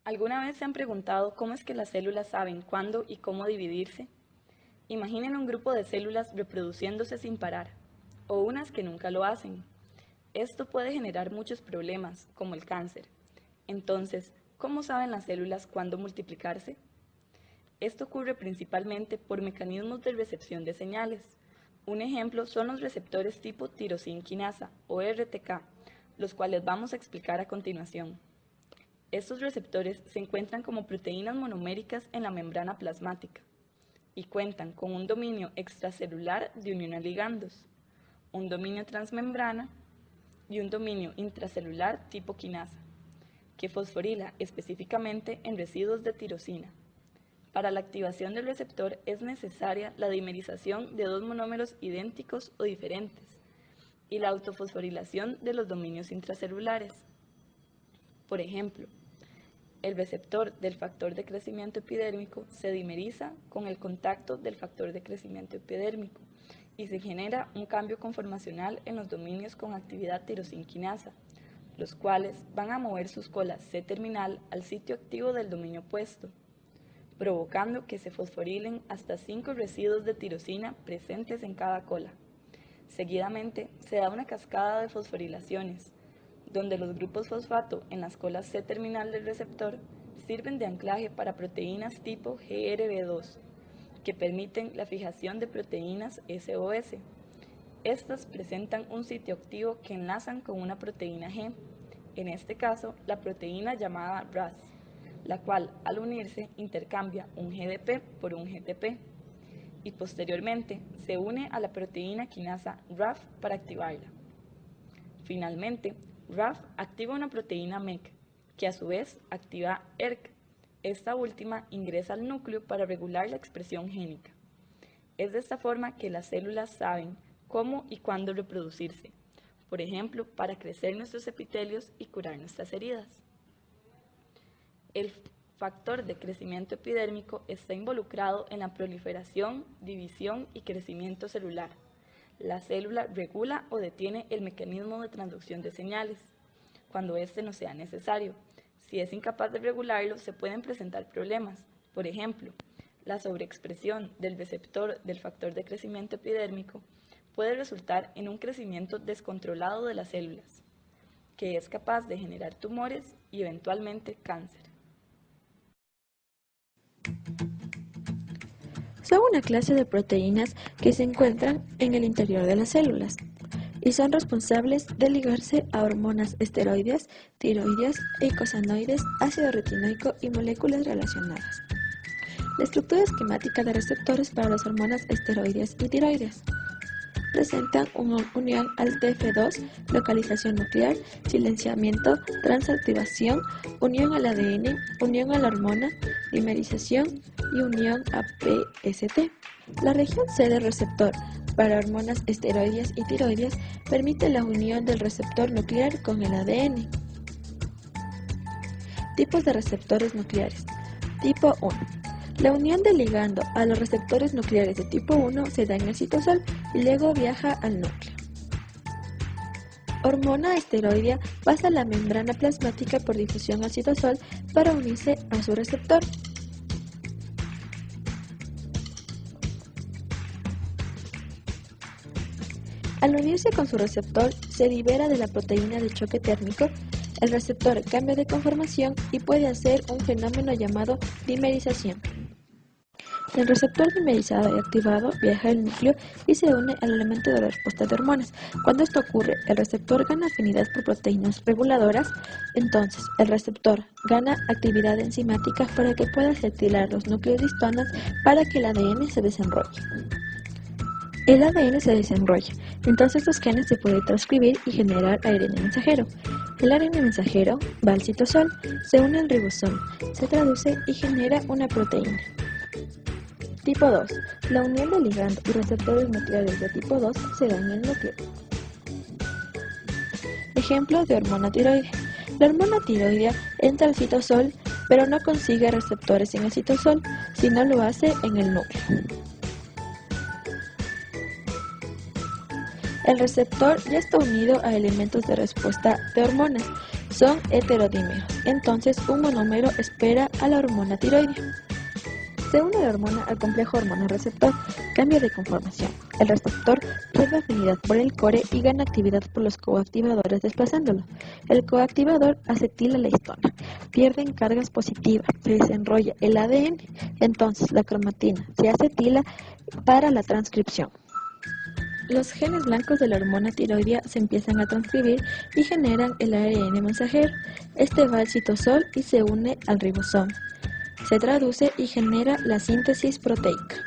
¿Alguna vez se han preguntado cómo es que las células saben cuándo y cómo dividirse? Imaginen un grupo de células reproduciéndose sin parar, o unas que nunca lo hacen. Esto puede generar muchos problemas, como el cáncer. Entonces, ¿cómo saben las células cuándo multiplicarse? Esto ocurre principalmente por mecanismos de recepción de señales. Un ejemplo son los receptores tipo tirosina quinasa, o RTK, los cuales vamos a explicar a continuación. Estos receptores se encuentran como proteínas monoméricas en la membrana plasmática y cuentan con un dominio extracelular de unión a ligandos, un dominio transmembrana y un dominio intracelular tipo quinasa, que fosforila específicamente en residuos de tirosina. Para la activación del receptor es necesaria la dimerización de dos monómeros idénticos o diferentes y la autofosforilación de los dominios intracelulares. Por ejemplo, el receptor del factor de crecimiento epidérmico se dimeriza con el contacto del factor de crecimiento epidérmico y se genera un cambio conformacional en los dominios con actividad tirosina quinasa, los cuales van a mover sus colas C-terminal al sitio activo del dominio opuesto, provocando que se fosforilen hasta 5 residuos de tirosina presentes en cada cola. Seguidamente, se da una cascada de fosforilaciones, donde los grupos fosfato en las colas C-terminal del receptor sirven de anclaje para proteínas tipo GRB2, que permiten la fijación de proteínas SOS. Estas presentan un sitio activo que enlazan con una proteína G, en este caso la proteína llamada RAS, la cual al unirse intercambia un GDP por un GTP y posteriormente se une a la proteína quinasa RAF para activarla. Finalmente, RAF activa una proteína MEK, que a su vez activa ERK. Esta última ingresa al núcleo para regular la expresión génica. Es de esta forma que las células saben cómo y cuándo reproducirse, por ejemplo, para crecer nuestros epitelios y curar nuestras heridas. El factor de crecimiento epidérmico está involucrado en la proliferación, división y crecimiento celular. La célula regula o detiene el mecanismo de transducción de señales, cuando este no sea necesario. Si es incapaz de regularlo, se pueden presentar problemas. Por ejemplo, la sobreexpresión del receptor del factor de crecimiento epidérmico puede resultar en un crecimiento descontrolado de las células, que es capaz de generar tumores y eventualmente cáncer. Son una clase de proteínas que se encuentran en el interior de las células y son responsables de ligarse a hormonas esteroideas, tiroideas, eicosanoides, ácido retinoico y moléculas relacionadas. La estructura esquemática de receptores para las hormonas esteroideas y tiroideas presentan una unión al TF2, localización nuclear, silenciamiento, transactivación, unión al ADN, unión a la hormona, dimerización y unión a PST. La región C del receptor para hormonas esteroideas y tiroideas permite la unión del receptor nuclear con el ADN. Tipos de receptores nucleares. Tipo 1. La unión del ligando a los receptores nucleares de tipo 1 se da en el citosol y luego viaja al núcleo. Hormona esteroidea pasa la membrana plasmática por difusión al citosol para unirse a su receptor. Al unirse con su receptor, se libera de la proteína de choque térmico, el receptor cambia de conformación y puede hacer un fenómeno llamado dimerización. El receptor dimerizado y activado viaja al núcleo y se une al elemento de la respuesta de hormonas. Cuando esto ocurre, el receptor gana afinidad por proteínas reguladoras, entonces el receptor gana actividad enzimática para que pueda acetilar los núcleos de histonas para que el ADN se desenrolle. El ADN se desenrolla, entonces los genes se pueden transcribir y generar ARN mensajero. El ARN mensajero va al citosol, se une al ribosoma, se traduce y genera una proteína. Tipo 2. La unión de ligando y receptores nucleares de tipo 2 se da en el núcleo. Ejemplo de hormona tiroidea. La hormona tiroidea entra al citosol, pero no consigue receptores en el citosol, sino lo hace en el núcleo. El receptor ya está unido a elementos de respuesta de hormonas, son heterodímeros, entonces un monómero espera a la hormona tiroidea. Se une la hormona al complejo hormona-receptor, cambio de conformación. El receptor pierde afinidad por el core y gana actividad por los coactivadores desplazándolo. El coactivador acetila la histona, pierden cargas positivas, se desenrolla el ADN, entonces la cromatina se acetila para la transcripción. Los genes blancos de la hormona tiroidea se empiezan a transcribir y generan el ARN mensajero. Este va al citosol y se une al ribosoma. Se traduce y genera la síntesis proteica.